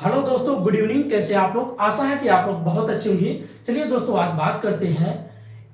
Hello दोस्तों, good evening. कैसे आप लोग? आशा है कि आप लोग बहुत अच्छे होंगे। चलिए दोस्तों, आज बात करते हैं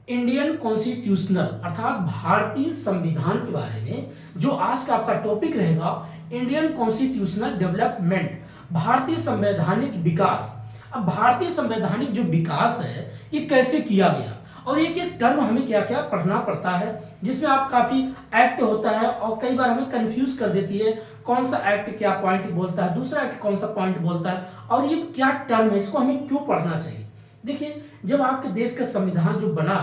इंडियन कॉन्स्टिट्यूशनल अर्थात भारतीय संविधान के बारे में। जो आज का आपका टॉपिक रहेगा इंडियन कॉन्स्टिट्यूशनल डेवलपमेंट, भारतीय संवैधानिक विकास। अब भारतीय संवैधानिक जो विकास है ये कैसे किया गया, और एक एक टर्म हमें क्या क्या पढ़ना पड़ता है, जिसमें आप काफी एक्ट होता है और कई बार हमें कंफ्यूज कर देती है कौन सा एक्ट क्या पॉइंट बोलता है, दूसरा एक्ट कौन सा पॉइंट बोलता है, और ये क्या टर्म है, इसको हमें क्यों पढ़ना चाहिए। देखिए, जब आपके देश का संविधान जो बना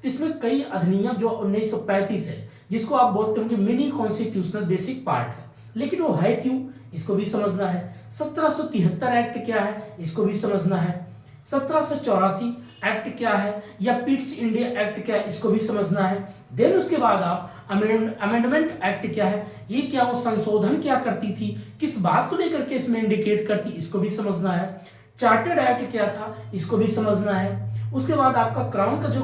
तो इसमें कई अधिनियम जो 1935 है, जिसको आप बोलते होंगे मिनी कॉन्स्टिट्यूशनल बेसिक पार्ट है, लेकिन वो है क्यों, इसको भी समझना है। 1773 एक्ट क्या है, इसको भी समझना है। 1784 एक्ट क्या है, या पिट्स इंडिया एक्ट क्या है, इसको भी समझना है। देन उसके बाद आप अमेंडमेंट एक्ट क्या है, ये क्या वो संशोधन क्या करती थी, किस बात को लेकर के इसमें इंडिकेट करती, इसको भी समझना है। चार्टर्ड एक्ट क्या था, इसको भी समझना है। उसके बाद आपका क्राउन का जो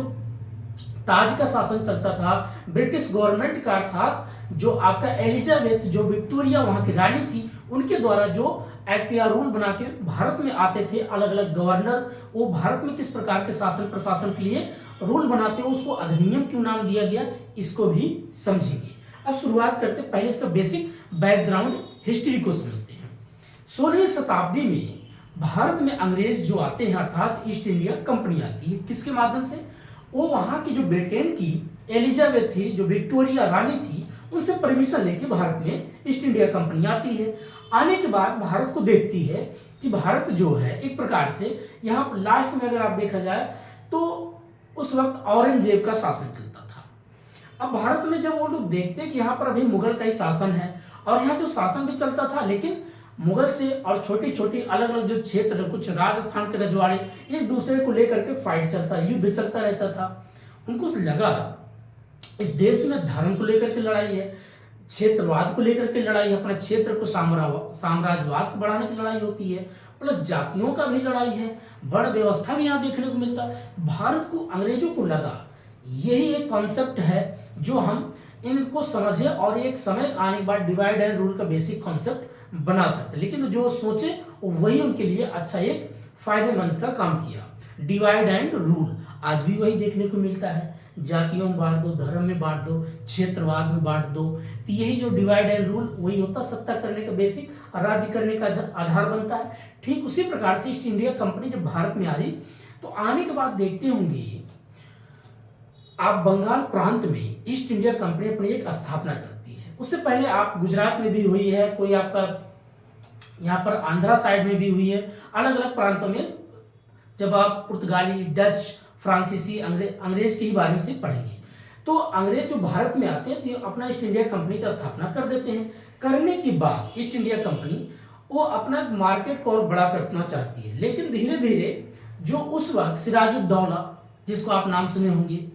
ताज का शासन चलता था ब्रिटिश गवर्नमेंट का, अर्थात जो आपका एलिजाबेथ जो विक्टोरिया वहां की रानी थी, उनके द्वारा जो एक्ट या रूल बना के भारत में आते थे अलग अलग गवर्नर, वो भारत में किस प्रकार के शासन प्रशासन के लिए रूल बनाते हो, उसको अधिनियम क्यों नाम दिया गया, इसको भी समझेंगे। अब शुरुआत करते, पहले इसका बेसिक बैकग्राउंड हिस्ट्री को समझते हैं। 16वीं शताब्दी में भारत में अंग्रेज जो आते हैं अर्थात ईस्ट इंडिया कंपनी आती है, किसके माध्यम से, वो वहां की जो ब्रिटेन की एलिजाबेथ थी, जो विक्टोरिया रानी थी, उनसे परमिशन लेके भारत में ईस्ट इंडिया कंपनी आती है। आने के बाद भारत को देखती है कि भारत जो है एक प्रकार से यहाँ लास्ट में अगर आप देखा जाए तो उस वक्त औरंगजेब का शासन चलता था। अब भारत में जब वो लोग देखते हैं कि यहाँ पर अभी मुगल का ही शासन है और यहाँ जो शासन भी चलता था, लेकिन मुगल से और छोटी छोटी अलग अलग जो क्षेत्र, कुछ राजस्थान के रजवाड़े एक दूसरे को लेकर के फाइट चलता, युद्ध चलता रहता था। उनको लगा इस देश में धर्म को लेकर के लड़ाई है, क्षेत्रवाद को लेकर के लड़ाई है, अपने क्षेत्र को साम्राज्यवाद को बढ़ाने की लड़ाई होती है, प्लस जातियों का भी लड़ाई है, वर्ण व्यवस्था भी यहाँ देखने को मिलता है। भारत को, अंग्रेजों को लगा यही एक कॉन्सेप्ट है जो हम इनको समझे और एक समय आने के बाद डिवाइड एंड रूल का बेसिक कॉन्सेप्ट बना सकते, लेकिन जो सोचे वही उनके लिए अच्छा एक फायदेमंद का काम किया। डिवाइड एंड रूल आज भी वही देखने को मिलता है, जातियों में बांट दो, धर्म में बांट दो, क्षेत्रवाद में बांट दो, तो यही जो डिवाइड एंड रूल वही होता, सत्ता करने का बेसिक, राज्य करने का आधार बनता है। ठीक उसी प्रकार से ईस्ट इंडिया कंपनी जब भारत में आ रही, तो आने के बाद देखते होंगे आप बंगाल प्रांत में ईस्ट इंडिया कंपनी अपनी एक स्थापना करती है। उससे पहले आप गुजरात में भी हुई है, कोई आपका यहाँ पर आंध्रा साइड में भी हुई है, अलग अलग प्रांतों में। जब आप पुर्तगाली, डच, फ्रांसीसी, अंग्रेज के ही बारे में से पढ़ेंगे, तो अंग्रेज जो भारत में आते हैं तो अपना ईस्ट इंडिया कंपनी का स्थापना कर देते हैं। करने के बाद ईस्ट इंडिया कंपनी वो अपना मार्केट को और बड़ा करना चाहती है, लेकिन धीरे धीरे जो उस वक्त सिराजुद्दौला, जिसको आप नाम सुने होंगे,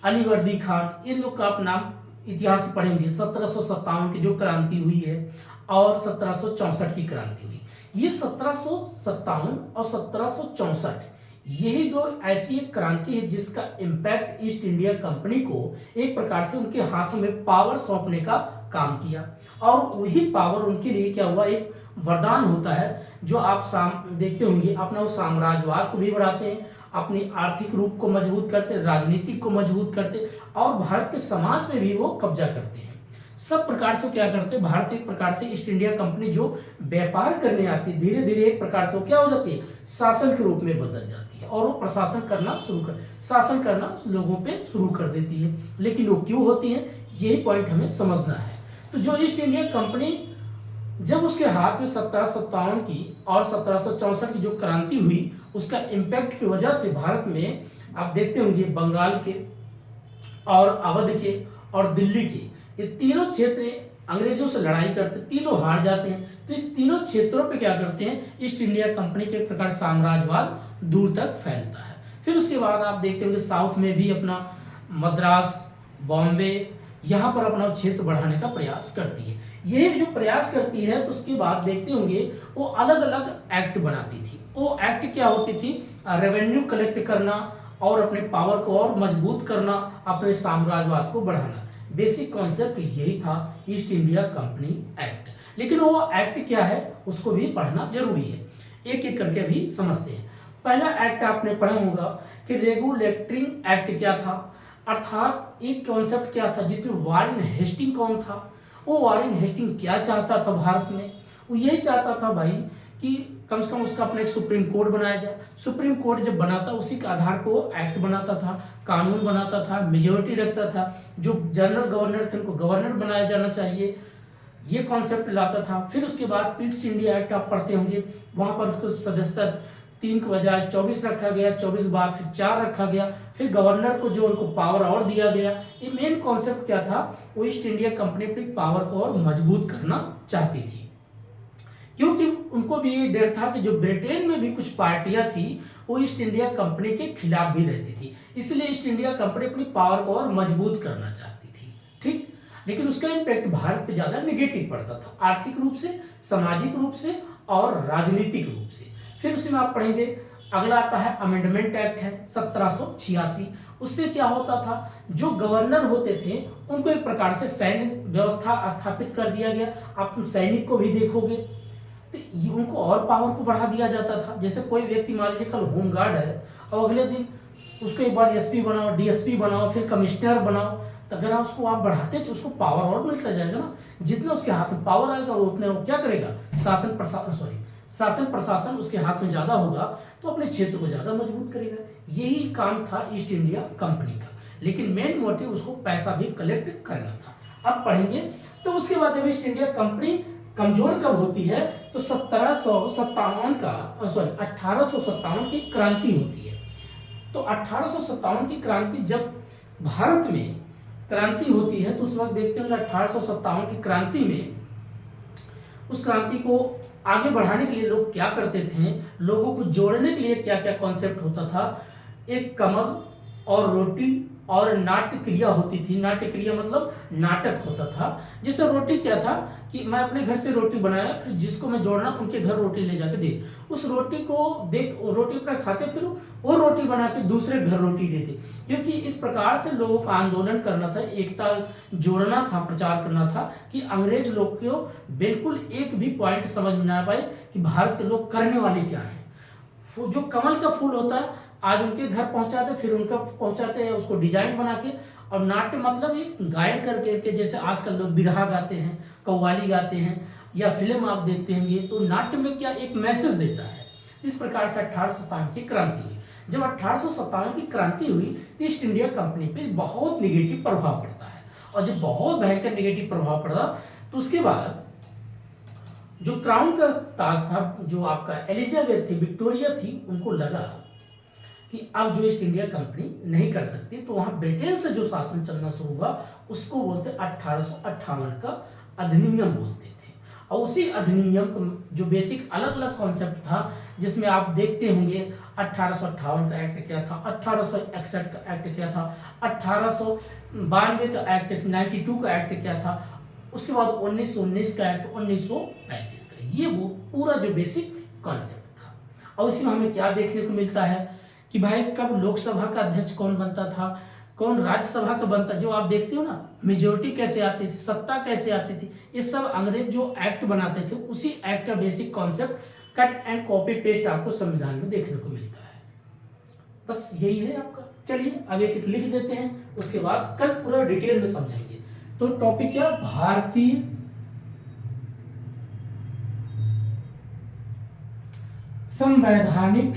अलीवर्दी खान, इन लोग का आप नाम इतिहास पढ़ेंगे। 1757 की जो क्रांति हुई है और 1764 की क्रांति हुई, ये 1757 और 1764 यही दो ऐसी एक क्रांति है जिसका इम्पैक्ट ईस्ट इंडिया कंपनी को एक प्रकार से उनके हाथों में पावर सौंपने का काम किया, और वही पावर उनके लिए क्या हुआ, एक वरदान होता है। जो आप देखते होंगे, अपना उस साम्राज्यवाद को भी बढ़ाते हैं, अपनी आर्थिक रूप को मजबूत करते, राजनीतिक को मजबूत करते, और भारत के समाज में भी वो कब्जा करते हैं। सब प्रकार से क्या करते हैं, भारत एक प्रकार से ईस्ट इंडिया कंपनी जो व्यापार करने आती है, धीरे धीरे एक प्रकार से वो क्या हो जाती है, शासन के रूप में बदल जाती है, और वो प्रशासन करना शासन करना लोगों पे शुरू कर देती है। लेकिन वो क्यों होती है, यही पॉइंट हमें समझना है। तो जो ईस्ट इंडिया कंपनी जब उसके हाथ में 1757 की और 1764 की जो क्रांति हुई, उसका इम्पैक्ट की वजह से भारत में आप देखते होंगे बंगाल के और अवध के और दिल्ली के, ये तीनों क्षेत्र अंग्रेजों से लड़ाई करते, तीनों हार जाते हैं। तो इस तीनों क्षेत्रों पे क्या करते हैं, ईस्ट इंडिया कंपनी के प्रकार साम्राज्यवाद दूर तक फैलता है। फिर उसके बाद आप देखते होंगे साउथ में भी अपना मद्रास, बॉम्बे, यहाँ पर अपना क्षेत्र बढ़ाने का प्रयास करती है। यही जो प्रयास करती है, तो उसके बाद देखते होंगे वो अलग अलग एक्ट बनाती थी। वो एक्ट क्या होती थी, रेवेन्यू कलेक्ट करना और अपने पावर को और मजबूत करना, अपने साम्राज्यवाद को बढ़ाना। बेसिक कॉन्सेप्ट यही था ईस्ट इंडिया कंपनी एक्ट। लेकिन वो एक्ट क्या है उसको भी पढ़ना जरूरी है। एक एक करके अभी समझते हैं। पहला एक्ट आपने पढ़ा होगा कि रेगुलेटरिंग एक्ट क्या था, अर्थात एक कॉन्सेप्ट क्या था जिसमें वारेन हेस्टिंग कौन था, वो वारेन हेस्टिंग क्या चाहता था भारत में, वो यही चाहता था भाई कि कम से कम उसका अपना एक सुप्रीम कोर्ट बनाया जाए। सुप्रीम कोर्ट जब बनाता उसी के आधार पर वो एक्ट बनाता था, कानून बनाता था, मेजोरिटी रखता था, जो जनरल गवर्नर थे उनको गवर्नर बनाया जाना चाहिए, ये कॉन्सेप्ट लाता था। फिर उसके बाद पिट्स इंडिया एक्ट आप पढ़ते होंगे, वहां पर उसको सदस्यता 3 के बजाय 24 रखा गया, 24 बाद फिर 4 रखा गया, फिर गवर्नर को जो उनको पावर और दिया गया। ये मेन कॉन्सेप्ट क्या था, वो ईस्ट इंडिया कंपनी अपनी पावर को और मजबूत करना चाहती थी, क्योंकि उनको भी ये डर था कि जो ब्रिटेन में भी कुछ पार्टियां थी वो ईस्ट इंडिया कंपनी के खिलाफ भी रहती थी, इसलिए ईस्ट इंडिया कंपनी अपनी पावर को और मजबूत करना चाहती थी। ठीक, लेकिन उसका इम्पैक्ट भारत पे ज्यादा नेगेटिव पड़ता था, आर्थिक रूप से, सामाजिक रूप से और राजनीतिक रूप से। फिर उसमें आप पढ़ेंगे, अगला आता है अमेंडमेंट एक्ट है 1786। उससे क्या होता था, जो गवर्नर होते थे उनको एक प्रकार से सैन्य व्यवस्था स्थापित कर दिया गया। आप सैनिक को भी देखोगे तो उनको और पावर को बढ़ा दिया जाता था। जैसे कोई व्यक्ति मान लीजिए कल होमगार्ड है और अगले दिन उसको एक बार एसपी बनाओ, डीएसपी बनाओ, फिर कमिश्नर बनाओ, तो अगर आप उसको आप बढ़ाते तो उसको पावर और मिलता जाएगा ना। जितना उसके हाथ में पावर आएगा वो उतने वो क्या करेगा, शासन प्रशासन उसके हाथ में ज्यादा होगा तो अपने क्षेत्र को ज्यादा मजबूत करेगा। यही काम था ईस्ट इंडिया कंपनी का, लेकिन मेन मोटिव उसको पैसा भी कलेक्ट करना था। अब पढ़ेंगे तो उसके बाद जब ईस्ट इंडिया कंपनी कमजोर कब होती है, तो 1857 की क्रांति होती है। तो 1857 की क्रांति जब भारत में क्रांति होती है तो उस वक्त देखते होंगे 1857 की क्रांति में उस क्रांति को आगे बढ़ाने के लिए लोग क्या करते थे, लोगों को जोड़ने के लिए क्या क्या कॉन्सेप्ट होता था। एक कमल और रोटी और नाट्य क्रिया होती थी। नाट्य क्रिया मतलब नाटक होता था। जैसे रोटी क्या था कि मैं अपने घर से रोटी बनाया, फिर जिसको मैं जोड़ना उनके घर रोटी ले जाके दे, उस रोटी को देख रोटी अपना खाते, फिर वो रोटी बना के दूसरे घर रोटी देते। क्योंकि इस प्रकार से लोगों का आंदोलन करना था, एकता जोड़ना था, प्रचार करना था कि अंग्रेज लोग को बिल्कुल एक भी पॉइंट समझ में ना पाए कि भारत के लोग करने वाले क्या है। जो कमल का फूल होता है आज उनके घर पहुंचाते, फिर उनका पहुंचाते हैं उसको डिजाइन बना के। और नाट्य मतलब एक गायन करके, जैसे आजकल लोग बिरहा गाते हैं, कव्वाली गाते हैं, या फिल्म आप देखते होंगे, तो नाट्य में क्या एक मैसेज देता है। इस प्रकार से 1857 की क्रांति हुई। जब 1857 की क्रांति हुई तो ईस्ट इंडिया कंपनी पे बहुत निगेटिव प्रभाव पड़ता है, और जब बहुत भयंकर निगेटिव प्रभाव पड़ा तो उसके बाद जो क्राउन का ताज था, जो आपका एलिजाबेथ थी, विक्टोरिया थी, उनको लगा कि अब जो ईस्ट इंडिया कंपनी नहीं कर सकती, तो वहां ब्रिटेन से जो शासन चलना शुरू हुआ उसको बोलते 1858 का अधिनियम बोलते थे। और उसी अधिनियम का जो बेसिक अलग अलग कॉन्सेप्ट था, जिसमें आप देखते होंगे 1858 का एक्ट क्या था, 1861 का एक्ट क्या था, 1892 का एक्ट, 92 का एक्ट क्या था, उसके बाद 1919 का एक्ट, 1935 का, ये वो पूरा जो बेसिक कॉन्सेप्ट था। और इसमें हमें क्या देखने को मिलता है कि भाई कब लोकसभा का अध्यक्ष कौन बनता था, कौन राज्यसभा का बनता, जो आप देखते हो ना, मेजोरिटी कैसे आती थी, सत्ता कैसे आती थी, ये सब अंग्रेज जो एक्ट बनाते थे उसी एक्ट का basic concept cut and copy paste आपको संविधान में देखने को मिलता है। बस यही है आपका। चलिए अब एक एक लिख देते हैं, उसके बाद कल पूरा डिटेल में समझाएंगे। तो टॉपिक क्या, भारतीय संवैधानिक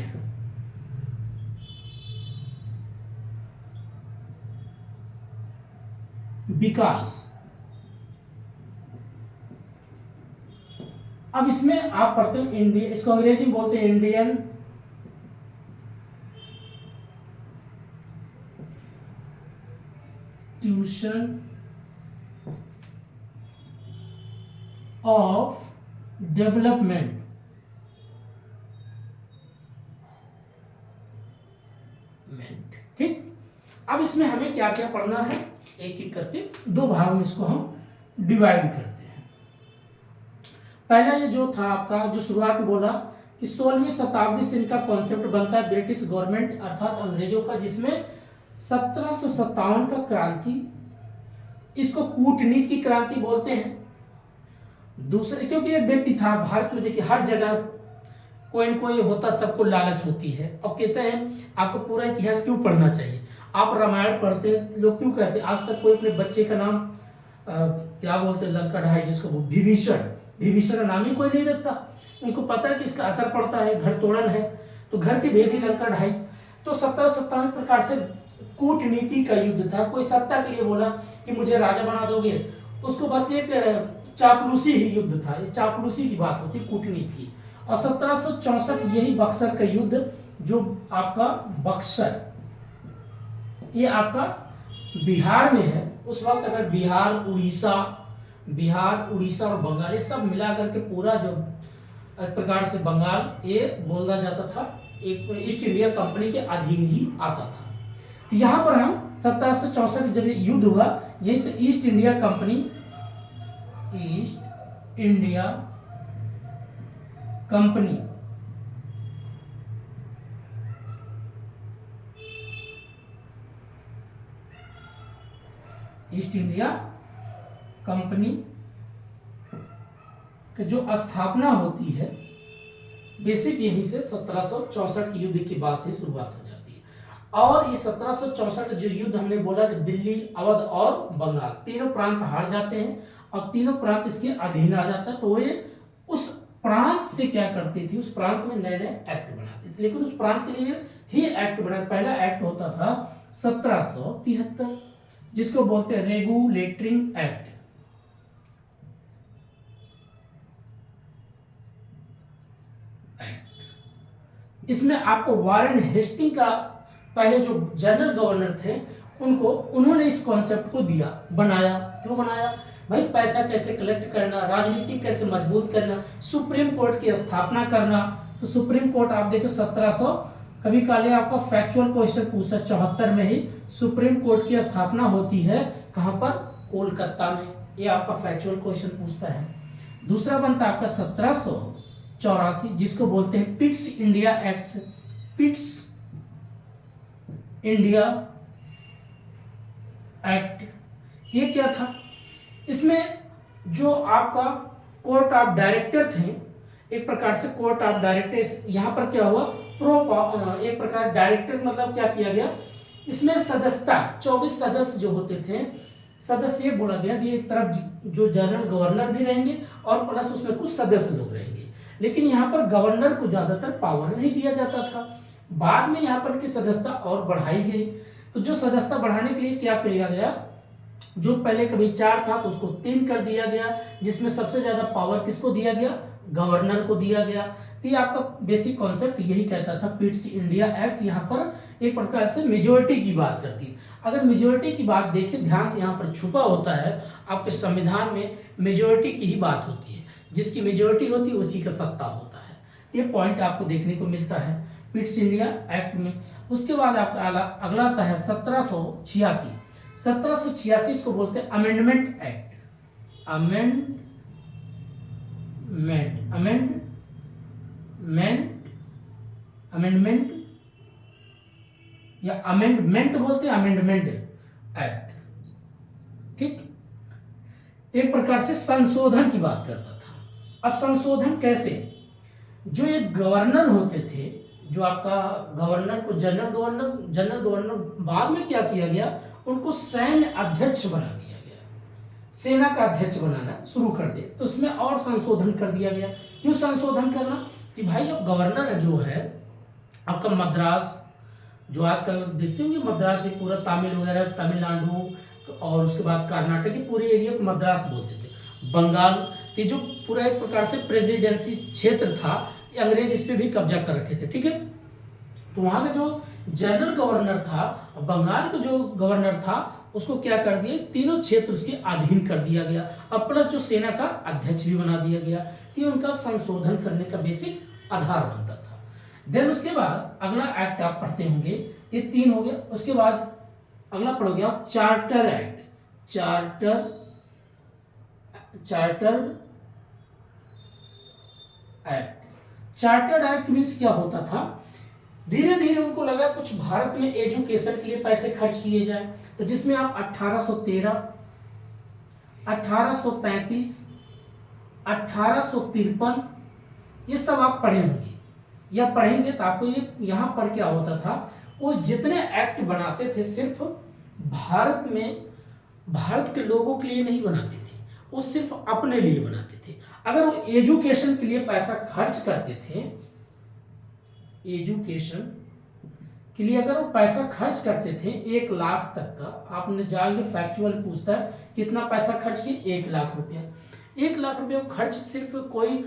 विकास। अब इसमें आप पढ़ते हो इंडिया, इसको अंग्रेजी में बोलते हैं इंडियन ट्यूशन ऑफ डेवलपमेंट। ठीक, अब इसमें हमें क्या क्या पढ़ना है, एक एक करके दो भागों में इसको हम डिवाइड करते हैं। पहला ये जो था आपका, जो शुरुआत में बोला कि 16वीं शताब्दी से इनका कॉन्सेप्ट बनता है ब्रिटिश गवर्नमेंट अर्थात अंग्रेजों का, जिसमें 1757 का क्रांति, इसको कूटनीति की क्रांति बोलते हैं। दूसरे, क्योंकि एक व्यक्ति था भारत में, देखिए हर जगह कोई न कोई होता, सबको लालच होती है। और कहते हैं आपको पूरा इतिहास क्यों पढ़ना चाहिए, आप रामायण पढ़ते हैं, लोग क्यों कहते हैं आज तक कोई अपने बच्चे का नाम क्या बोलते हैं, लंका ढाई जिसको विभीषण, विभीषण का नाम ही कोई नहीं रखता। उनको पता है कि इसका असर पड़ता है, घर तोड़न है, तो घर की भेदी लंका ढाई। तो 1757 प्रकार से कूटनीति का युद्ध था। कोई सत्ता के लिए बोला कि मुझे राजा बना दोगे, उसको बस एक चापलूसी ही युद्ध था, ये चापलूसी की बात होती, कूटनीति। और 1764 यही बक्सर का युद्ध, जो आपका बक्सर ये आपका बिहार में है। उस वक्त अगर बिहार उड़ीसा और बंगाल ये सब मिला करके पूरा जो एक प्रकार से बंगाल ये बोला जाता था, एक ईस्ट इंडिया कंपनी के अधीन ही आता था। तो यहाँ पर हम 1764 जब ये युद्ध हुआ, यहीं से east India company east India company की जो स्थापना होती है, बेसिक यहीं से 1764 युद्ध के बाद से शुरुआत हो जाती है। और ये 1764 जो युद्ध हमने बोला कि दिल्ली, अवध और बंगाल तीनों प्रांत हार जाते हैं और तीनों प्रांत इसके अधीन आ जाता है। तो ये उस प्रांत से क्या करती थी, उस प्रांत में नए नए एक्ट बनाती थी, लेकिन उस प्रांत के लिए ही एक्ट बना। पहला एक्ट होता था 1773 जिसको बोलते हैं रेगुलेटरिंग एक्ट। इसमें आपको वारेन हेस्टिंग का पहले जो जनरल गवर्नर थे उन्होंने इस कॉन्सेप्ट को दिया, बनाया। क्यों बनाया भाई, पैसा कैसे कलेक्ट करना, राजनीति कैसे मजबूत करना, सुप्रीम कोर्ट की स्थापना करना। तो सुप्रीम कोर्ट आप देखो 1700 कभी काले आपका फैक्चुअल क्वेश्चन पूछा 74 में ही सुप्रीम कोर्ट की स्थापना होती है। कहां पर, कोलकाता में। ये आपका फैक्चुअल क्वेश्चन पूछता है। दूसरा बनता है आपका 1784 जिसको बोलते हैं Pitt's India act. Pitt's India act ये क्या था, इसमें जो आपका कोर्ट ऑफ डायरेक्टर थे, एक प्रकार से कोर्ट ऑफ डायरेक्टर, यहां पर क्या हुआ, एक प्रकार डायरेक्टर मतलब क्या किया गया, इसमें सदस्यता 24 सदस्य जो होते थे, सदस्य ये बोला गया कि एक तरफ जो जनरल गवर्नर भी रहेंगे और प्लस उसमें कुछ सदस्य लोग रहेंगे। लेकिन यहाँ पर गवर्नर को ज्यादातर पावर नहीं दिया जाता था। बाद में यहाँ पर की सदस्यता और बढ़ाई गई। तो जो सदस्यता बढ़ाने के लिए क्या किया गया, जो पहले कभी 4 था तो उसको 3 कर दिया गया, जिसमें सबसे ज्यादा पावर किसको दिया गया, गवर्नर को दिया गया। तो ये आपका बेसिक कॉन्सेप्ट यही कहता था पिट्स इंडिया एक्ट। यहाँ पर एक प्रकार से मेजोरिटी की बात करती है। अगर मेजोरिटी की बात देखें ध्यान से, यहाँ पर छुपा होता है आपके संविधान में मेजोरिटी की ही बात होती है, जिसकी मेजोरिटी होती है उसी का सत्ता होता है। ये पॉइंट आपको देखने को मिलता है पिट्स इंडिया एक्ट में। उसके बाद आपका अगला आता है 1786। 1786 को बोलते हैं अमेंडमेंट एक्ट। अमेंडमेंट या अमेंडमेंट बोलते हैं, अमेंडमेंट एक्ट। ठीक, एक प्रकार से संशोधन की बात करता था। अब संशोधन कैसे, जो ये गवर्नर होते थे, जो आपका गवर्नर को जनरल गवर्नर बाद में क्या किया गया, उनको सैन्य अध्यक्ष बना दिया गया, सेना का अध्यक्ष बनाना शुरू कर दिया। तो उसमें और संशोधन कर दिया गया। क्यों संशोधन करना, कि भाई अब गवर्नर जो है आपका मद्रास, जो आजकल देखते होंगे मद्रास एक पूरा तमिल वगैरह, तमिलनाडु और उसके बाद कर्नाटक के पूरे एरिया को मद्रास बोलते थे। बंगाल ये जो पूरा एक प्रकार से प्रेसिडेंसी क्षेत्र था, अंग्रेज इस पे भी कब्जा कर रखे थे। ठीक है, तो वहां का जो जनरल गवर्नर था, बंगाल का जो गवर्नर था, उसको क्या कर दिया, तीनों क्षेत्र उसके अधीन कर दिया गया और प्लस जो सेना का अध्यक्ष भी बना दिया गया। ये उनका संशोधन करने का बेसिक आधार बनता था। देन उसके बाद अगला एक्ट आप पढ़ते होंगे, ये 3 हो गया। उसके बाद अगला पढ़ोगे आप charter act. Chartered act means क्या होता था, धीरे धीरे उनको लगा कुछ भारत में एजुकेशन के लिए पैसे खर्च किए जाए, तो जिसमें आप 1813, 1833, 1853 ये सब आप पढ़े होंगे। या पढ़ेंगे तो आपको ये यहाँ पर क्या होता था, वो जितने एक्ट बनाते थे सिर्फ भारत में, भारत के लोगों के लिए नहीं बनाते थे, वो सिर्फ अपने लिए बनाते थे। अगर वो एजुकेशन के लिए पैसा खर्च करते थे, एजुकेशन के लिए अगर वो पैसा खर्च करते थे 1 लाख तक का, आपने जाएंगे फैक्चुअल पूछता है कितना पैसा खर्च किए, 1 लाख रुपया। 1 लाख रुपया खर्च सिर्फ कोई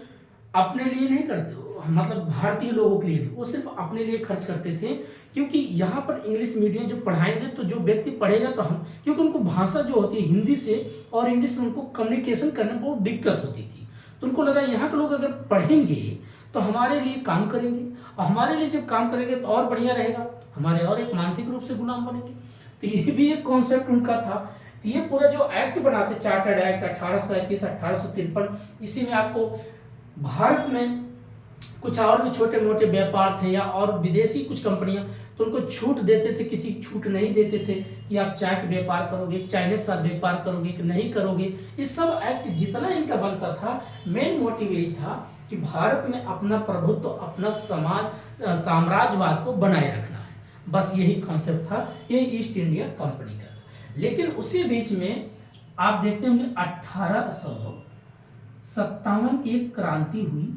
अपने लिए नहीं करते, मतलब भारतीय लोगों के लिए नहीं, वो सिर्फ अपने लिए खर्च करते थे। क्योंकि यहाँ पर इंग्लिश मीडियम जो पढ़ाएंगे तो जो व्यक्ति पढ़ेगा तो हम, क्योंकि उनको भाषा जो होती है हिंदी से और इंग्लिश में उनको कम्युनिकेशन करने में बहुत दिक्कत होती थी, तो उनको लगा यहाँ के लोग अगर पढ़ेंगे तो हमारे लिए काम करेंगे, और हमारे लिए जब काम करेंगे तो और बढ़िया रहेगा, हमारे और एक मानसिक रूप से गुलाम बनेंगे। तो ये भी एक कॉन्सेप्ट उनका था। तो ये पूरा जो एक्ट बनाते, चार्टर्ड एक्ट 1835 1853, इसी में आपको भारत में कुछ और भी छोटे मोटे व्यापार थे या और विदेशी कुछ कंपनियां, तो उनको छूट देते थे, किसी छूट नहीं देते थे कि आप चाय का व्यापार करोगे, चाइना के साथ व्यापार करोगे कि नहीं करोगे। ये सब एक्ट जितना इनका बनता था, मेन मोटिव यही था कि भारत में अपना प्रभुत्व, अपना समाज साम्राज्यवाद को बनाए रखना है, बस यही कॉन्सेप्ट था। ये ईस्ट इंडिया कंपनी का था। लेकिन उसी बीच में आप देखते होंगे 1857 की एक क्रांति हुई।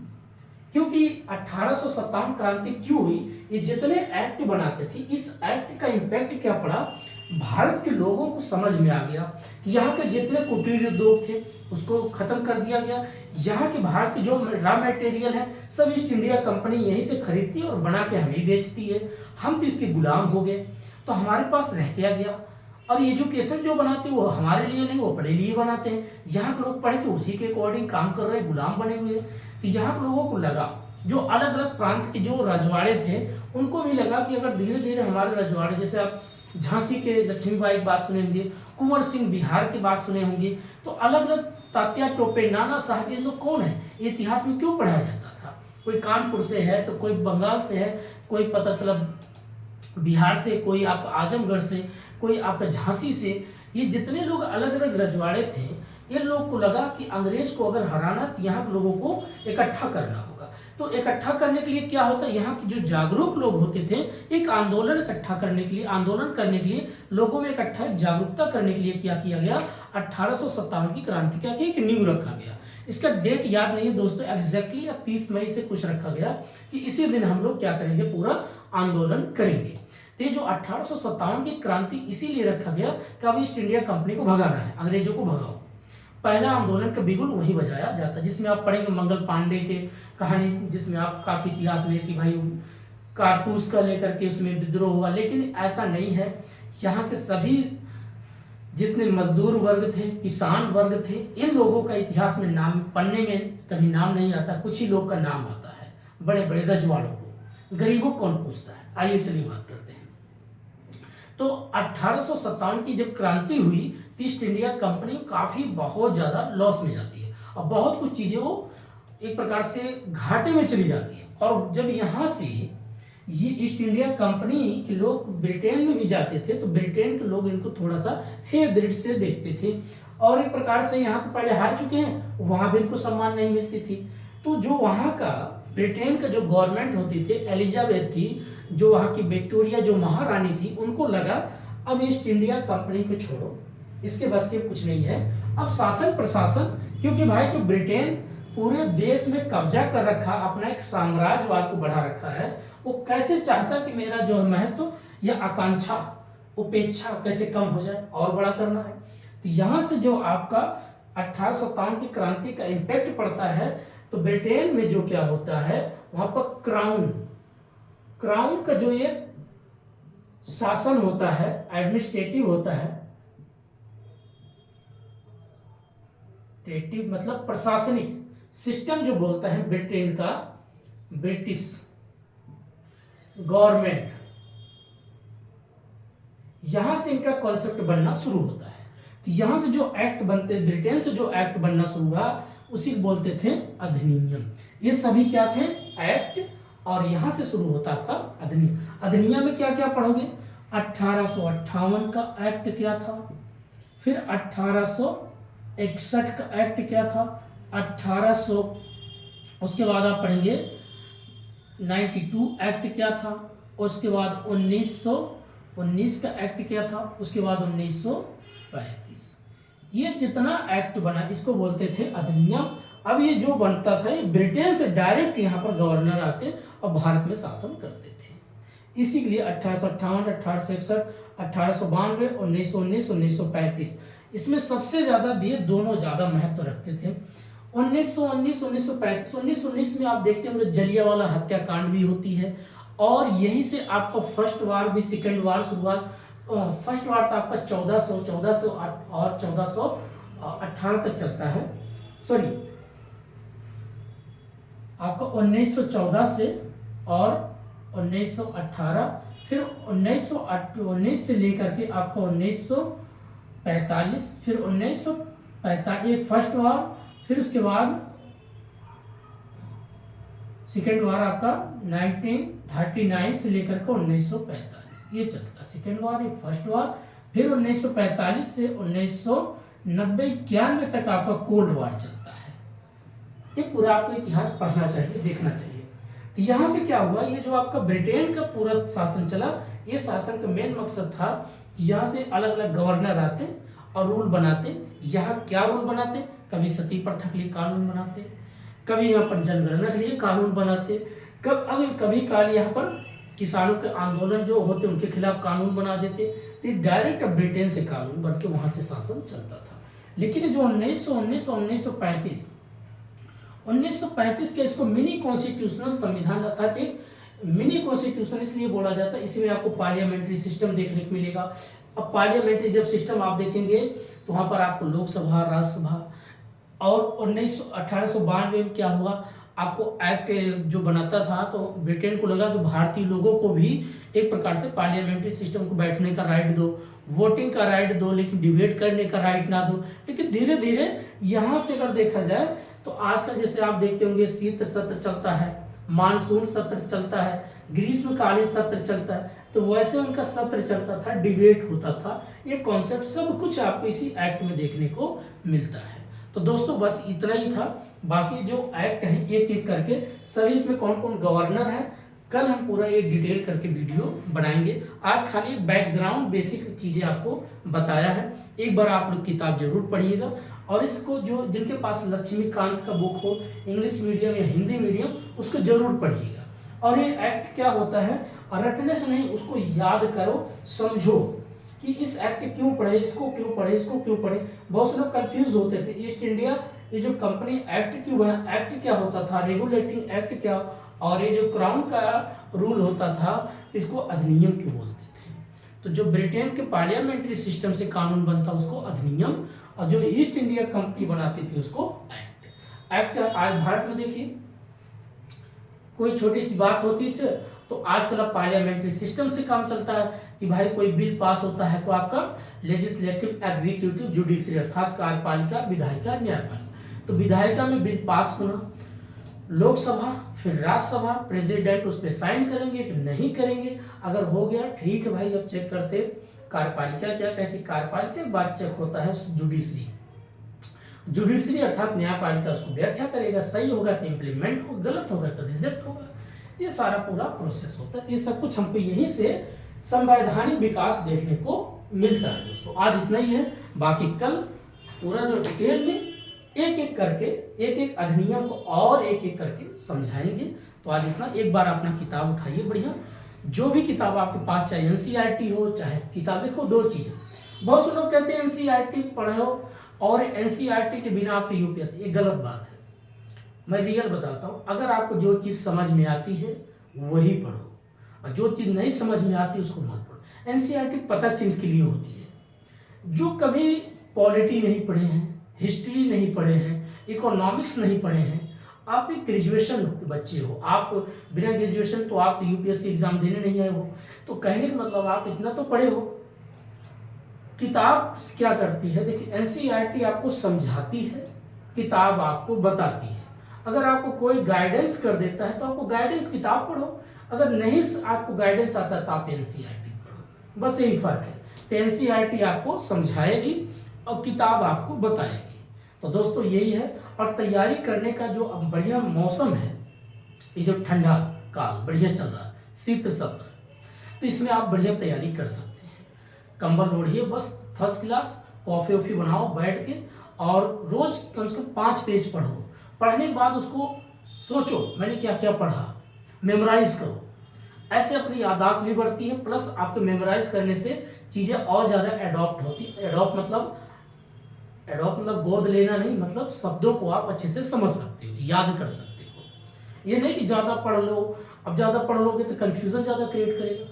क्योंकि 1857 क्रांति क्यों हुई, ये जितने एक्ट बनाते थे, इस एक्ट का इम्पैक्ट क्या पड़ा, भारत के लोगों को समझ में आ गया कि यहाँ के जितने कुटीर उद्योग थे उसको खत्म कर दिया गया। यहाँ के भारत के जो रॉ मटेरियल है सब ईस्ट इंडिया कंपनी यहीं से खरीदती है और बना के हमें बेचती है, हम तो इसके गुलाम हो गए। तो हमारे पास रह गया। और एजुकेशन जो बनाते हैं वो हमारे लिए नहीं, वो अपने लिए बनाते हैं। यहाँ के लोग पढ़े तो उसी के अकॉर्डिंग काम कर रहे हैं, गुलाम बने हुए हैं। तो यहाँ के लोगों को लगा, जो अलग अलग प्रांत के जो रजवाड़े थे उनको भी लगा कि अगर धीरे धीरे हमारे रजवाड़े, जैसे आप झांसी के लक्ष्मीबाई की बात सुने होंगे, कुंवर सिंह बिहार की बात सुने होंगे, तो अलग अलग तात्या टोपे, नाना साहब, ये लोग कौन है, इतिहास में क्यों पढ़ाया जाता था। कोई कानपुर से है तो कोई बंगाल से है, कोई पता चला बिहार से, कोई आपका आजमगढ़ से, कोई आपका झांसी से। ये जितने लोग अलग अलग रजवाड़े थे, इन लोगों को लगा कि अंग्रेज को अगर हराना तो यहाँ के लोगों को इकट्ठा करना होगा। तो इकट्ठा करने के लिए क्या होता है, यहाँ के जो जागरूक लोग होते थे, एक आंदोलन इकट्ठा करने के लिए, आंदोलन करने के लिए, लोगों में इकट्ठा जागरूकता करने के लिए क्या किया गया, 1857 की क्रांति का एक नींव रखा गया। इसका डेट याद नहीं है दोस्तों एग्जैक्टली, या 30 मई से कुछ रखा गया कि इसी दिन हम लोग क्या करेंगे, पूरा आंदोलन करेंगे। तो ये जो 1857 की क्रांति इसीलिए रखा गया कि अब ईस्ट इंडिया कंपनी को भगाना है, अंग्रेजों को भगाओ। पहला आंदोलन का बिगुल वहीं बजाया जाता है, जिसमें आप पढ़ेंगे मंगल पांडे के कहानी, जिसमें आप काफी इतिहास में कि भाई कारतूस का लेकर के उसमें विद्रोह हुआ। लेकिन ऐसा नहीं है, यहाँ के सभी जितने मजदूर वर्ग थे, किसान वर्ग थे, इन लोगों का इतिहास में नाम पढ़ने में कभी नाम नहीं आता, कुछ ही लोग का नाम आता है, बड़े बड़े रजवाड़ों को, गरीबों को कौन पूछता है। आइए चलिए बात करते हैं। तो 1857 की जब क्रांति हुई, ईस्ट इंडिया कंपनी काफी बहुत ज्यादा लॉस में जाती है और बहुत कुछ चीजें वो एक प्रकार से घाटे में चली जाती है। और जब यहाँ से ये ईस्ट इंडिया कंपनी के लोग ब्रिटेन में भी जाते थे, तो ब्रिटेन के लोग इनको थोड़ा सा हे दृष्टि से देखते थे, और एक प्रकार से यहाँ तो पहले हार चुके हैं, वहां भी इनको सम्मान नहीं मिलती थी। तो जो वहाँ का ब्रिटेन का जो गवर्नमेंट होती थी, एलिजाबेथ थी, जो वहाँ की विक्टोरिया जो महारानी थी, उनको लगा अब ईस्ट इंडिया कंपनी को छोड़ो, इसके बस के कुछ नहीं है। अब शासन प्रशासन, क्योंकि भाई जो ब्रिटेन पूरे देश में कब्जा कर रखा, अपना एक साम्राज्यवाद को बढ़ा रखा है, वो कैसे चाहता कि मेरा जो महत्व या आकांक्षा, उपेक्षा कैसे कम हो जाए और बड़ा करना है। तो यहाँ से जो आपका 1857 की क्रांति का इम्पैक्ट पड़ता है, तो ब्रिटेन में जो क्या होता है, वहां पर क्राउन का जो एक शासन होता है, एडमिनिस्ट्रेटिव होता है, मतलब प्रशासनिक सिस्टम जो बोलता है ब्रिटेन का, ब्रिटिश गवर्नमेंट, यहां से इनका कॉन्सेप्ट बनना शुरू होता है। तो यहां से जो एक्ट बनते, ब्रिटेन से जो एक्ट बनना शुरू हुआ, उसी को बोलते थे अधिनियम। ये सभी क्या थे, एक्ट, और यहां से शुरू होता आपका अधिनियम। अधिनियम में क्या क्या पढ़ोगे, 1858 का एक्ट क्या था, फिर 1861 का एक्ट क्या था, 1800, उसके बाद आप पढ़ेंगे 92 एक्ट क्या था, उसके बाद 1919 का एक्ट क्या था, उसके बाद 1935। ये जितना एक्ट बना इसको बोलते थे अधिनियम। अब ये जो बनता था ये ब्रिटेन से डायरेक्ट यहाँ पर गवर्नर आते और भारत में शासन करते थे। इसी के लिए 1858, 1861, 1892, 1919, 1935 इसमें सबसे ज्यादा दिए, दोनों ज्यादा महत्व रखते थे। 1919, 1935, 1919 में आप देखते होंगे जलियांवाला हत्याकांड भी होती है, और यहीं से आपका फर्स्ट वार भी, सेकेंड वार शुरुआत। फर्स्ट वार तो आपका 1400 और 1418 तक चलता है, सॉरी आपका 1914 से और 1918, फिर 1919 से लेकर के आपका 1945, फिर 1945 फर्स्ट वार, फिर उसके बाद सेकेंड वार आपका 1939 से लेकर के 1945 ये चलता। सेकेंड वार, ये फर्स्ट वार, फिर 1945 से 1990-91 तक आपका कोल्ड वार चलता है। ये पूरा आपको इतिहास पढ़ना चाहिए, देखना चाहिए। तो यहाँ से क्या हुआ, ये जो आपका ब्रिटेन का पूरा शासन चला, ये शासन का मेन मकसद था कि यहाँ से अलग अलग गवर्नर आते और रूल बनाते। यहाँ क्या रूल बनाते, कभी सती प्रथा के लिए कानून बनाते, कभी यहाँ पर जनगणना के लिए कानून बनाते, कभी काल यहाँ पर किसानों के आंदोलन जो होते उनके खिलाफ कानून बना देते। तो डायरेक्ट ब्रिटेन से कानून बन के वहां से शासन चलता था। लेकिन जो 1919 और 1935 के इसको मिनी कॉन्स्टिट्यूशनल संविधान अर्थात एक मिनी कॉन्स्टिट्यूशन इसलिए बोला जाता है, इसमें आपको पार्लियामेंट्री सिस्टम देखने को मिलेगा। अब पार्लियामेंट्री जब सिस्टम आप देखेंगे तो वहां पर आपको लोकसभा, राज्यसभा, और 1892 में क्या हुआ, आपको एक्ट जो बनाता था तो ब्रिटेन को लगा कि भारतीय लोगों को भी एक प्रकार से पार्लियामेंट्री सिस्टम को बैठने का राइट दो, वोटिंग का राइट दो, लेकिन डिबेट करने का राइट ना दो। लेकिन धीरे धीरे यहाँ से अगर देखा जाए तो आजकल जैसे आप देखते होंगे शीत सत्र चलता है, मानसून सत्र चलता है, ग्रीष्मकालीन सत्र चलता है, तो वैसे उनका सत्र चलता था, डिबेट होता था। ये कॉन्सेप्ट सब कुछ आपको इसी एक्ट में देखने को मिलता है। तो दोस्तों बस इतना ही था, बाकी जो एक्ट है एक एक करके सभी इसमें कौन कौन गवर्नर है कल हम पूरा ये डिटेल करके वीडियो बनाएंगे। आज खाली बैकग्राउंड बेसिक चीजें आपको बताया है। एक बार आप लोग किताब जरूर पढ़िएगा, और इसको जो जिनके पास लक्ष्मीकांत का बुक हो इंग्लिश मीडियम या हिंदी मीडियम उसको जरूर पढ़िएगा। और ये एक्ट क्या होता है रटने से नहीं, उसको याद करो, समझो कि इस एक्ट क्यों पढ़े, इसको क्यों पढ़े, इसको क्यों पढ़े। बहुत से लोग कंफ्यूज होते थे, ईस्ट इंडिया ये जो कंपनी एक्ट क्यों बना, एक्ट क्या होता था, रेगुलेटिंग एक्ट क्या, और ये जो क्राउन का रूल होता था इसको अधिनियम क्यों बोलते थे। तो जो ब्रिटेन के पार्लियामेंट्री सिस्टम से कानून बनता उसको अधिनियम, और जो ईस्ट इंडिया कंपनी बनाती थी उसको एक्ट। एक्ट आज भारत में देखिए कोई छोटी सी बात होती थी तो आजकल अब पार्लियामेंट्री सिस्टम से काम चलता है कि भाई कोई बिल पास होता है तो आपका लेजिस्लेटिव, एग्जीक्यूटिव, जुडिशरी अर्थात कार्यपालिका, विधायिका, न्यायपालिका। तो विधायिका में बिल पास होना, लोकसभा, फिर राज्यसभा, प्रेसिडेंट उस पर साइन करेंगे कि नहीं करेंगे, अगर हो गया ठीक है भाई अब चेक करते। कार्यपालिका क्या कहती है, कार्यपालिका के बाद चेक होता है जुडिशरी। जुडिशरी अर्थात न्यायपालिका उसको व्याख्या करेगा, सही होगा तो इम्प्लीमेंट हो, गलत होगा तो रिजेक्ट होगा। ये सारा पूरा प्रोसेस होता है। ये सब कुछ हमको यहीं से संवैधानिक विकास देखने को मिलता है। दोस्तों आज इतना ही है, बाकी कल पूरा जो डिटेल में एक एक करके एक एक अधिनियम को और एक एक करके समझाएंगे। तो आज इतना, एक बार अपना किताब उठाइए बढ़िया, जो भी किताब आपके पास, चाहे एनसीईआरटी हो चाहे किताब। देखो दो चीजें, बहुत से लोग कहते हैं एनसीईआरटी पढ़ो और एनसीईआरटी के बिना आपके यूपीएससी, ये गलत बात है। मैं रियल बताता हूँ, अगर आपको जो चीज़ समझ में आती है वही पढ़ो, और जो चीज़ नहीं समझ में आती उसको मत पढ़ो। एनसीईआरटी पता चीज़ के लिए होती है। जो कभी पॉलिटी नहीं पढ़े हैं, हिस्ट्री नहीं पढ़े हैं, इकोनॉमिक्स नहीं पढ़े हैं, आप एक ग्रेजुएशन के बच्चे हो, आप बिना ग्रेजुएशन तो आप यूपीएससी एग्जाम देने नहीं आए हो, तो कहने का मतलब आप इतना तो पढ़े हो। किताब क्या करती है, देखिए एनसीईआरटी आपको समझाती है, किताब आपको बताती है। अगर आपको कोई गाइडेंस कर देता है तो आपको गाइडेंस किताब पढ़ो, अगर नहीं आपको गाइडेंस आता तो आप एनसीईआरटी पढ़ो, बस यही फर्क है। तो एनसीईआरटी आपको समझाएगी और किताब आपको बताएगी। तो दोस्तों यही है, और तैयारी करने का जो बढ़िया मौसम है, ये जो ठंडा काल बढ़िया चल रहा है, शीत सत्र, तो इसमें आप बढ़िया तैयारी कर सकते हैं। कंबल ओढ़िए, बस फर्स्ट क्लास, कॉफ़ी वॉफ़ी बनाओ बैठ के, और रोज़ कम से कम 5 पेज पढ़ो। पढ़ने के बाद उसको सोचो मैंने क्या क्या पढ़ा, मेमोराइज करो। ऐसे अपनी याददाश्त भी बढ़ती है, प्लस आपके मेमोराइज करने से चीज़ें और ज़्यादा एडॉप्ट होती है। एडॉप्ट मतलब गोद लेना नहीं, मतलब शब्दों को आप अच्छे से समझ सकते हो, याद कर सकते हो। ये नहीं कि ज़्यादा पढ़ लो, अब ज़्यादा पढ़ लोगे तो कन्फ्यूज़न ज़्यादा क्रिएट करेगा।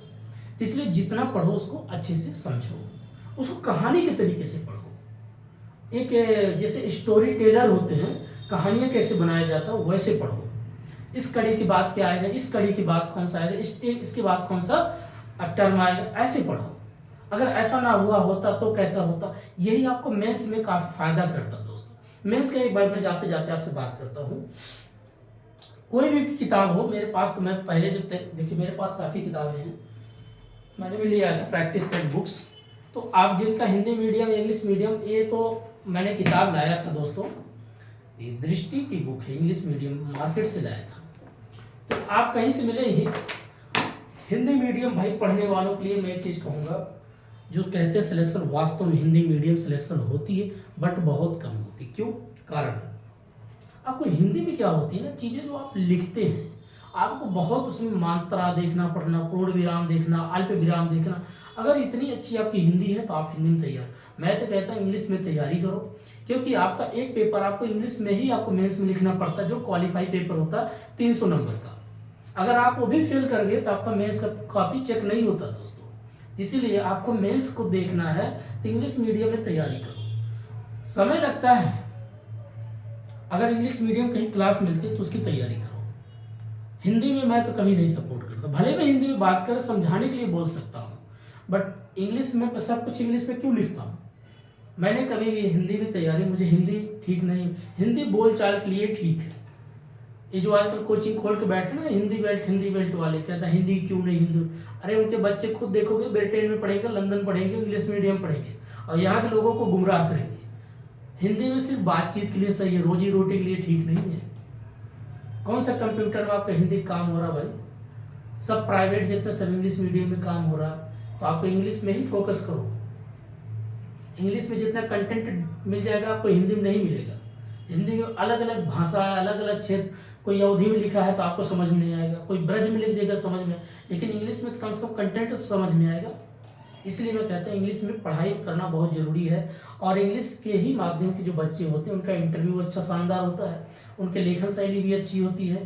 इसलिए जितना पढ़ो उसको अच्छे से समझो, उसको कहानी के तरीके से पढ़ो। एक जैसे स्टोरी टेलर होते हैं, कहानियाँ कैसे बनाया जाता है वैसे पढ़ो। इस कड़ी के बाद क्या आएगा, इस कड़ी के बाद कौन सा आएगा, इसके बाद कौन सा टर्म आएगा, ऐसे पढ़ो। अगर ऐसा ना हुआ होता तो कैसा होता, यही आपको मेंस में काफ़ी फायदा करता दोस्तों। मेंस के एक बार मैं जाते जाते आपसे बात करता हूँ, कोई भी किताब हो मेरे पास, तो मैं पहले जब देखिए मेरे पास काफ़ी किताबें हैं, मैंने भी लिया था प्रैक्टिस सेट बुक्स। तो आप जिनका हिंदी मीडियम इंग्लिश मीडियम, ये तो मैंने किताब लाया था दोस्तों, ये दृष्टि की बुक है, इंग्लिश मीडियम मार्केट से लाया था। तो आप कहीं से मिले ही, हिंदी मीडियम भाई पढ़ने वालों के लिए मैं एक चीज़ कहूँगा, जो कहते हैं सिलेक्शन, वास्तव में हिंदी मीडियम सिलेक्शन होती है बट बहुत कम होती। क्यों? कारण आपको हिंदी में क्या होती है ना, चीज़ें जो आप लिखते हैं आपको बहुत उसमें मात्रा देखना पड़ना, पूर्ण विराम देखना, अल्प विराम देखना। अगर इतनी अच्छी आपकी हिंदी है तो आप हिंदी में तैयार, मैं तो कहता हूँ इंग्लिश में तैयारी करो, क्योंकि आपका एक पेपर आपको इंग्लिश में ही आपको मेंस में लिखना पड़ता है, जो क्वालिफाई पेपर होता है 300 नंबर का। अगर आप वो भी फेल कर गए तो आपका मेंस का कॉपी चेक नहीं होता दोस्तों। इसीलिए आपको मेंस को देखना है तो इंग्लिश मीडियम में तैयारी करो, समय लगता है। अगर इंग्लिश मीडियम कहीं क्लास मिलती है तो उसकी तैयारी करो। हिंदी में मैं तो कभी नहीं सपोर्ट करता, भले मैं हिंदी में बात कर समझाने के लिए बोल सकता हूँ, बट इंग्लिश में सब कुछ इंग्लिश में क्यों लिखता हूँ। मैंने कभी भी हिंदी में तैयारी, मुझे हिंदी ठीक नहीं, हिंदी बोलचाल के लिए ठीक है। ये जो आजकल कोचिंग खोल के बैठे ना हिंदी बेल्ट वाले, कहता है हिंदी क्यों नहीं हिंदी, अरे उनके बच्चे खुद देखोगे ब्रिटेन में पढ़ेंगे, लंदन पढ़ेंगे, इंग्लिश मीडियम पढ़ेंगे और यहाँ के लोगों को गुमराह करेंगे। हिंदी में सिर्फ बातचीत के लिए सही है, रोजी रोटी के लिए ठीक नहीं है। कौन सा कंप्यूटर में आपका हिंदी काम हो रहा भाई, सब प्राइवेट जितने सब इंग्लिश मीडियम में काम हो रहा, तो आपको इंग्लिश में ही फोकस करो। इंग्लिश में जितना कंटेंट मिल जाएगा आपको हिंदी में नहीं मिलेगा। हिंदी में अलग अलग भाषा है, अलग अलग क्षेत्र, कोई अवधि में लिखा है तो आपको समझ में नहीं आएगा, कोई ब्रज में लिख देगा समझ में, लेकिन इंग्लिश में कम से कम कंटेंट तो समझ में आएगा। इसलिए मैं कहता हूँ इंग्लिश में पढ़ाई करना बहुत ज़रूरी है, और इंग्लिश के ही माध्यम के जो बच्चे होते हैं उनका इंटरव्यू अच्छा शानदार होता है, उनके लेखन शैली भी अच्छी होती है,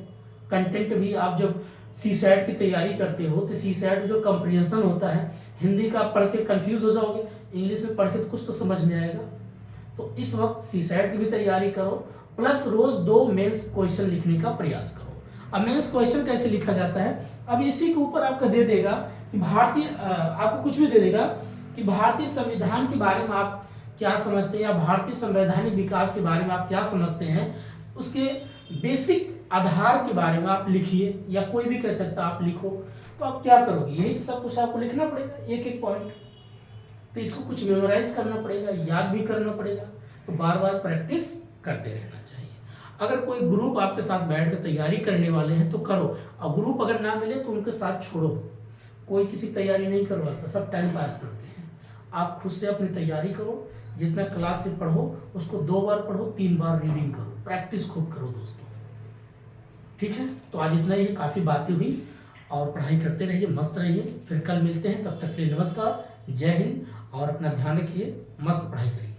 कंटेंट भी। आप जब CSAT की तैयारी करते हो तो CSAT जो कंप्रीहेंशन होता है, हिंदी का पढ़ के कन्फ्यूज़ हो जाओगे, इंग्लिश में पढ़ के तो कुछ तो समझ में आएगा। तो इस वक्त CSAT की भी तैयारी करो, प्लस रोज़ 2 मेंस क्वेश्चन लिखने का प्रयास करो। अब मेंस क्वेश्चन कैसे लिखा जाता है, अब इसी के ऊपर आपका दे देगा कि आपको कुछ भी दे देगा कि भारतीय संविधान के बारे में आप क्या समझते हैं, या भारतीय संवैधानिक विकास के बारे में आप क्या समझते हैं, उसके बेसिक आधार के बारे में आप लिखिए, या कोई भी कह सकता आप लिखो। तो आप क्या करोगे, यही तो सब कुछ आपको लिखना पड़ेगा, एक एक पॉइंट। तो इसको कुछ मेमोराइज करना पड़ेगा, याद भी करना पड़ेगा, तो बार बार प्रैक्टिस करते रहना चाहिए। अगर कोई ग्रुप आपके साथ बैठ कर तैयारी करने वाले हैं तो करो, और ग्रुप अगर ना मिले तो उनके साथ छोड़ो। कोई किसी तैयारी नहीं करवाता, सब टाइम पास करते हैं। आप खुद से अपनी तैयारी करो, जितना क्लास से पढ़ो उसको 2 बार पढ़ो, 3 बार रीडिंग करो, प्रैक्टिस खूब करो दोस्तों। ठीक है, तो आज इतना ही, काफ़ी बातें हुई, और पढ़ाई करते रहिए, मस्त रहिए। फिर कल मिलते हैं, तब तक के लिए नमस्कार, जय हिंद, और अपना ध्यान रखिए, मस्त पढ़ाई करिए।